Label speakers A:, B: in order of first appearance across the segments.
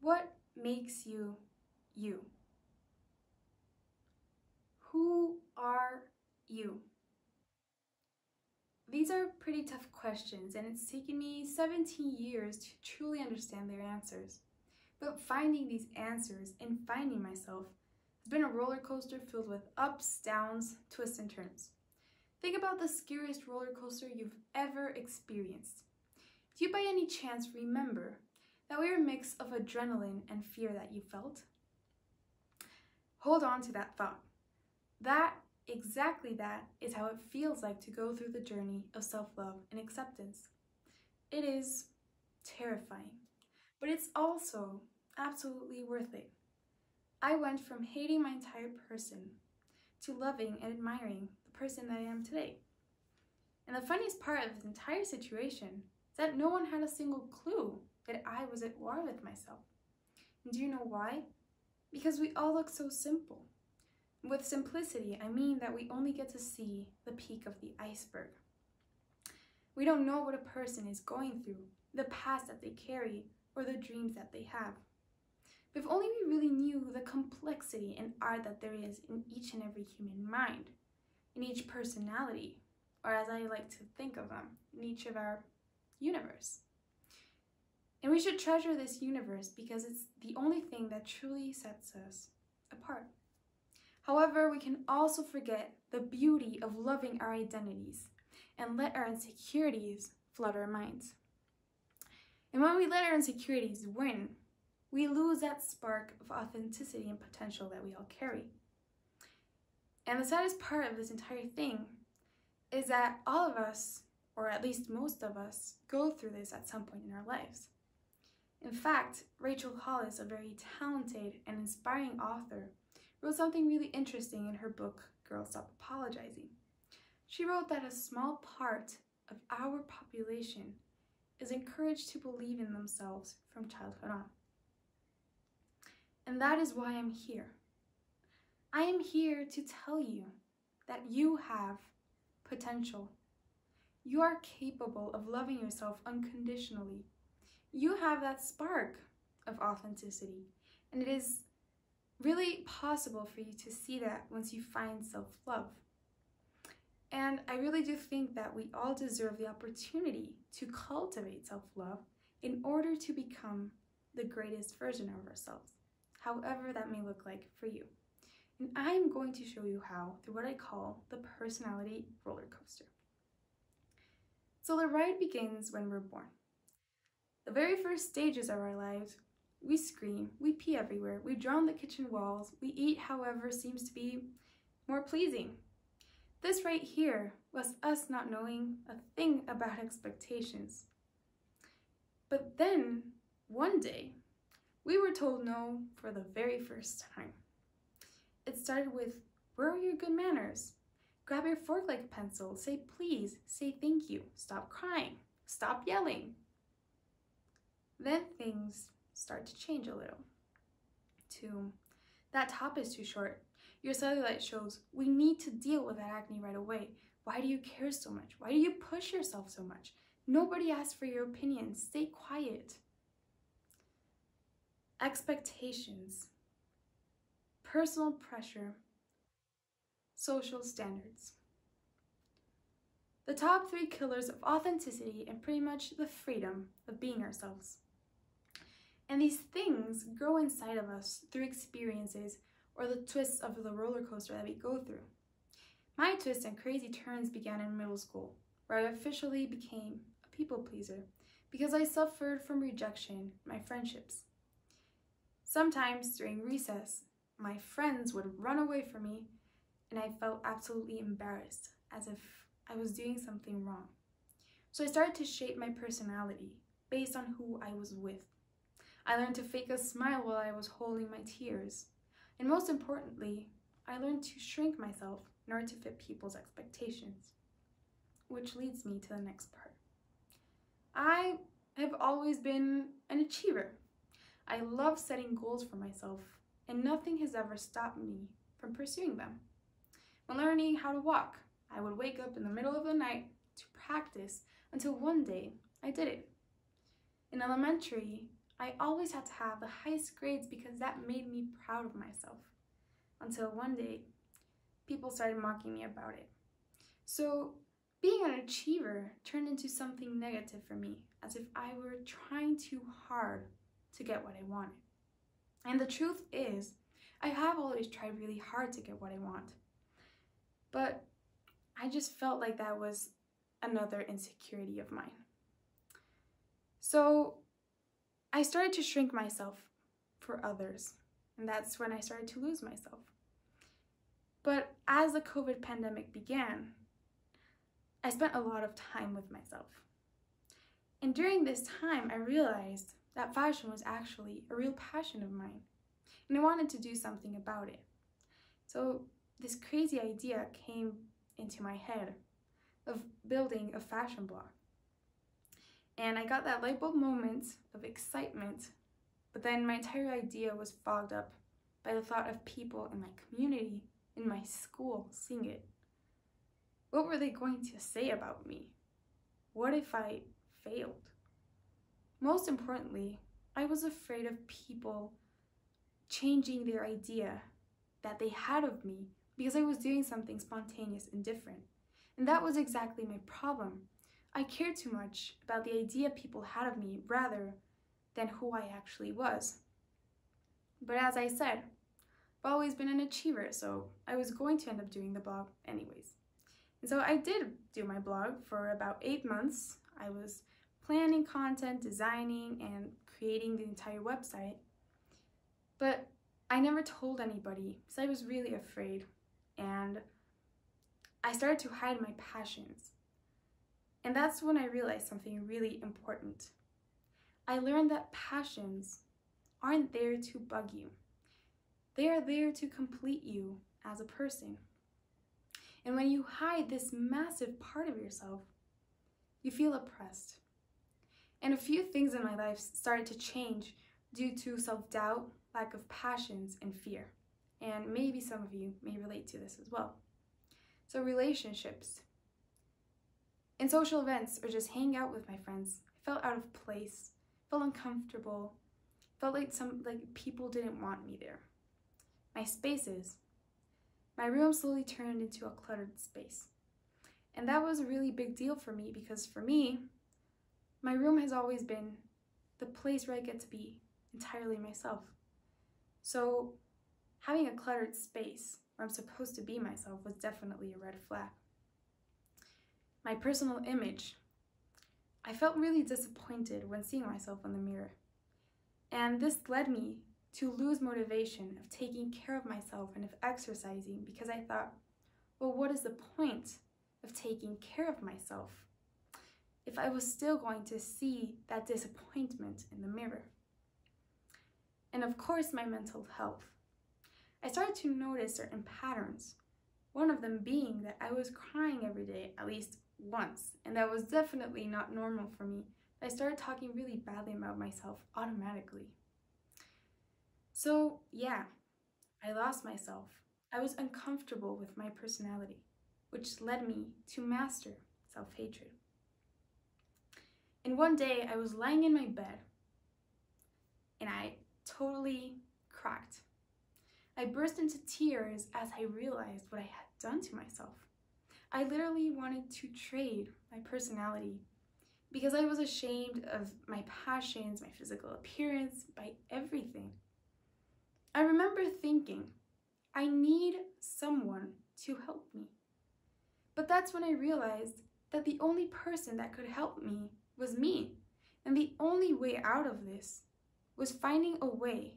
A: What makes you you? Who are you? These are pretty tough questions, and it's taken me 17 years to truly understand their answers. But finding these answers and finding myself has been a roller coaster filled with ups, downs, twists, and turns. Think about the scariest roller coaster you've ever experienced. Do you by any chance remember that weird mix of adrenaline and fear that you felt? Hold on to that thought. Exactly that is how it feels like to go through the journey of self-love and acceptance. It is terrifying, but it's also absolutely worth it. I went from hating my entire person to loving and admiring the person that I am today. And the funniest part of this entire situation is that no one had a single clue that I was at war with myself. And do you know why? Because we all look so simple. With simplicity, I mean that we only get to see the peak of the iceberg. We don't know what a person is going through, the past that they carry, or the dreams that they have. If only we really knew the complexity and art that there is in each and every human mind, in each personality, or as I like to think of them, in each of our universe. And we should treasure this universe because it's the only thing that truly sets us apart. However, we can also forget the beauty of loving our identities and let our insecurities flood our minds. And when we let our insecurities win, we lose that spark of authenticity and potential that we all carry. And the saddest part of this entire thing is that all of us, or at least most of us, go through this at some point in our lives. In fact, Rachel Hollis, a very talented and inspiring author, wrote something really interesting in her book, Girl Stop Apologizing. She wrote that a small part of our population is encouraged to believe in themselves from childhood on. And that is why I'm here. I am here to tell you that you have potential. You are capable of loving yourself unconditionally. You have that spark of authenticity, and it is really possible for you to see that once you find self-love. And I really do think that we all deserve the opportunity to cultivate self-love in order to become the greatest version of ourselves, however that may look like for you. And I'm going to show you how through what I call the personality roller coaster. So the ride begins when we're born. The very first stages of our lives, we scream, we pee everywhere, we draw on the kitchen walls, we eat however seems to be more pleasing. This right here was us not knowing a thing about expectations. But then, one day, we were told no for the very first time. It started with, where are your good manners? Grab your fork like a pencil, say please, say thank you, stop crying, stop yelling. Then things start to change a little. To, that top is too short. Your cellulite shows, we need to deal with that acne right away. Why do you care so much? Why do you push yourself so much? Nobody asked for your opinion. Stay quiet. Expectations, personal pressure, social standards. The top 3 killers of authenticity and pretty much the freedom of being ourselves. And these things grow inside of us through experiences or the twists of the roller coaster that we go through. My twists and crazy turns began in middle school, where I officially became a people pleaser because I suffered from rejection in my friendships. Sometimes during recess, my friends would run away from me and I felt absolutely embarrassed, as if I was doing something wrong. So I started to shape my personality based on who I was with. I learned to fake a smile while I was holding my tears. And most importantly, I learned to shrink myself in order to fit people's expectations. Which leads me to the next part. I have always been an achiever. I love setting goals for myself, and nothing has ever stopped me from pursuing them. When learning how to walk, I would wake up in the middle of the night to practice until one day I did it. In elementary, I always had to have the highest grades because that made me proud of myself. Until one day, people started mocking me about it. So being an achiever turned into something negative for me, as if I were trying too hard to get what I wanted. And the truth is, I have always tried really hard to get what I want. But I just felt like that was another insecurity of mine. So I started to shrink myself for others, and that's when I started to lose myself. But as the COVID pandemic began, I spent a lot of time with myself. And during this time, I realized that fashion was actually a real passion of mine, and I wanted to do something about it. So this crazy idea came into my head of building a fashion blog. And I got that light bulb moment of excitement, but then my entire idea was fogged up by the thought of people in my community, in my school, seeing it. What were they going to say about me? What if I failed? Most importantly, I was afraid of people changing their idea that they had of me because I was doing something spontaneous and different. And that was exactly my problem. I cared too much about the idea people had of me rather than who I actually was. But as I said, I've always been an achiever, so I was going to end up doing the blog anyways. And so I did do my blog for about 8 months. I was planning content, designing, and creating the entire website. But I never told anybody because I was really afraid. And I started to hide my passions. And that's when I realized something really important. I learned that passions aren't there to bug you. They are there to complete you as a person. And when you hide this massive part of yourself, you feel oppressed. And a few things in my life started to change due to self-doubt, lack of passions, and fear. And maybe some of you may relate to this as well. So relationships. In social events or just hanging out with my friends, I felt out of place, felt uncomfortable, felt like people didn't want me there. My spaces. My room slowly turned into a cluttered space. And that was a really big deal for me because for me, my room has always been the place where I get to be entirely myself. So having a cluttered space where I'm supposed to be myself was definitely a red flag. My personal image. I felt really disappointed when seeing myself in the mirror. And this led me to lose motivation of taking care of myself and of exercising because I thought, well, what is the point of taking care of myself if I was still going to see that disappointment in the mirror? And of course, my mental health. I started to notice certain patterns, one of them being that I was crying every day, at least once, and that was definitely not normal for me. I started talking really badly about myself automatically. So yeah, I lost myself. I was uncomfortable with my personality, which led me to master self-hatred. And one day I was lying in my bed and I totally cracked. I burst into tears as I realized what I had done to myself. I literally wanted to trade my personality because I was ashamed of my passions, my physical appearance, by everything. I remember thinking, I need someone to help me. But that's when I realized that the only person that could help me was me. And the only way out of this was finding a way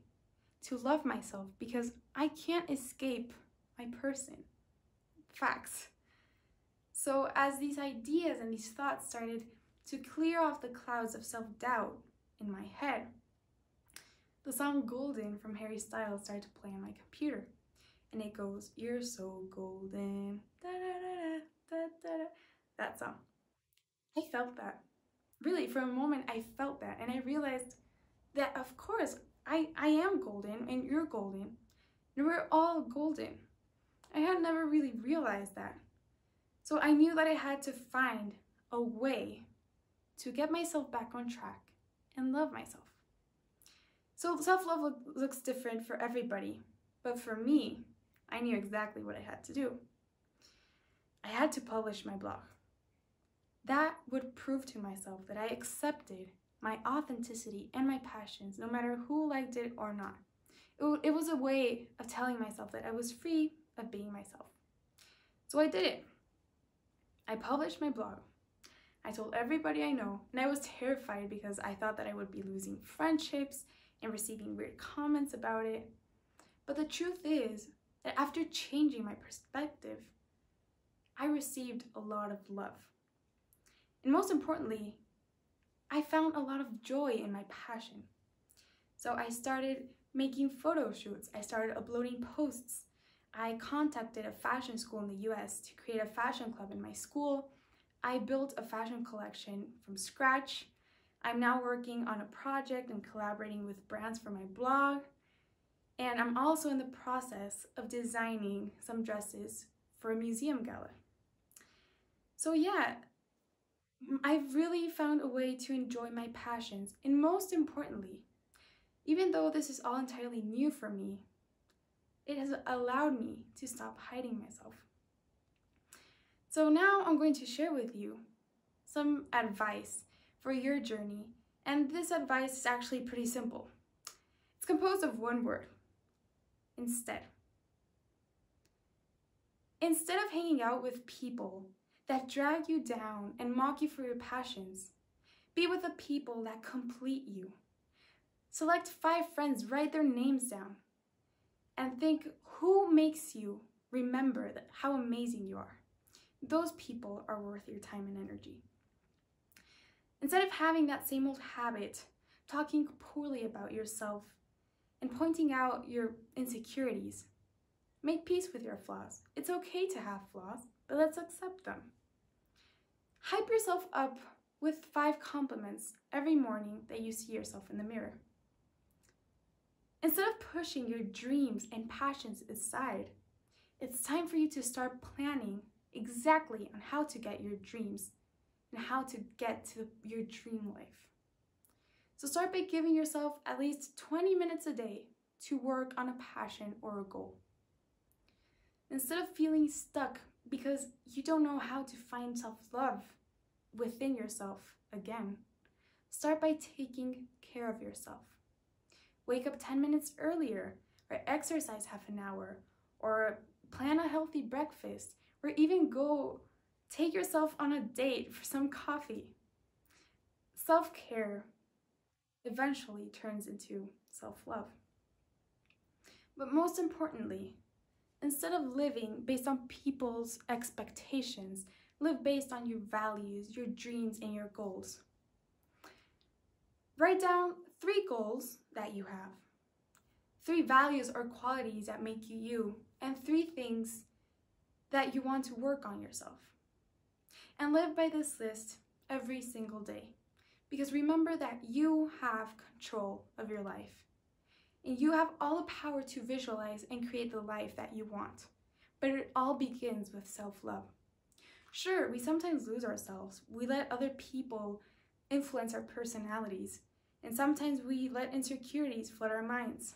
A: to love myself because I can't escape my person. Facts. So as these ideas and these thoughts started to clear off the clouds of self-doubt in my head, the song Golden from Harry Styles started to play on my computer. And it goes, "You're so golden, da da da da da da." That song. I felt that. Really, for a moment, I felt that. And I realized that, of course, I am golden and you're golden. And we're all golden. I had never really realized that. So I knew that I had to find a way to get myself back on track and love myself. So self-love looks different for everybody, but for me, I knew exactly what I had to do. I had to publish my blog. That would prove to myself that I accepted my authenticity and my passions, no matter who liked it or not. It was a way of telling myself that I was free of being myself. So I did it. I published my blog. I told everybody I know, and I was terrified because I thought that I would be losing friendships and receiving weird comments about it. But the truth is that after changing my perspective, I received a lot of love. And most importantly, I found a lot of joy in my passion. So I started making photo shoots. I started uploading posts. I contacted a fashion school in the US to create a fashion club in my school. I built a fashion collection from scratch. I'm now working on a project and collaborating with brands for my blog. And I'm also in the process of designing some dresses for a museum gala. So yeah, I've really found a way to enjoy my passions. And most importantly, even though this is all entirely new for me, it has allowed me to stop hiding myself. So now I'm going to share with you some advice for your journey, and this advice is actually pretty simple. It's composed of one word: instead. Instead of hanging out with people that drag you down and mock you for your passions, be with the people that complete you. Select 5 friends, write their names down, and think who makes you remember how amazing you are. Those people are worth your time and energy. Instead of having that same old habit, talking poorly about yourself and pointing out your insecurities, make peace with your flaws. It's okay to have flaws, but let's accept them. Hype yourself up with 5 compliments every morning that you see yourself in the mirror. Instead of pushing your dreams and passions aside, it's time for you to start planning exactly on how to get your dreams and how to get to your dream life. So start by giving yourself at least 20 minutes a day to work on a passion or a goal. Instead of feeling stuck because you don't know how to find self-love within yourself again, start by taking care of yourself. Wake up 10 minutes earlier, or exercise half an hour, or plan a healthy breakfast, or even go take yourself on a date for some coffee. Self-care eventually turns into self-love. But most importantly, instead of living based on people's expectations, live based on your values, your dreams, and your goals. Write down 3 goals that you have, 3 values or qualities that make you you, and 3 things that you want to work on yourself. And live by this list every single day. Because remember that you have control of your life. And you have all the power to visualize and create the life that you want. But it all begins with self-love. Sure, we sometimes lose ourselves. We let other people influence our personalities. And sometimes we let insecurities flood our minds.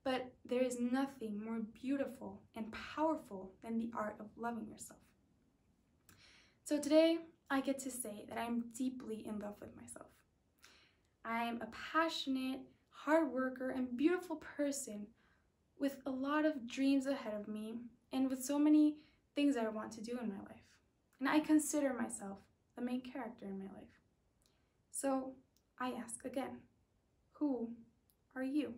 A: But there is nothing more beautiful and powerful than the art of loving yourself. So today, I get to say that I'm deeply in love with myself. I'm a passionate, hard worker, and beautiful person with a lot of dreams ahead of me and with so many things that I want to do in my life. And I consider myself the main character in my life. So I ask again, who are you?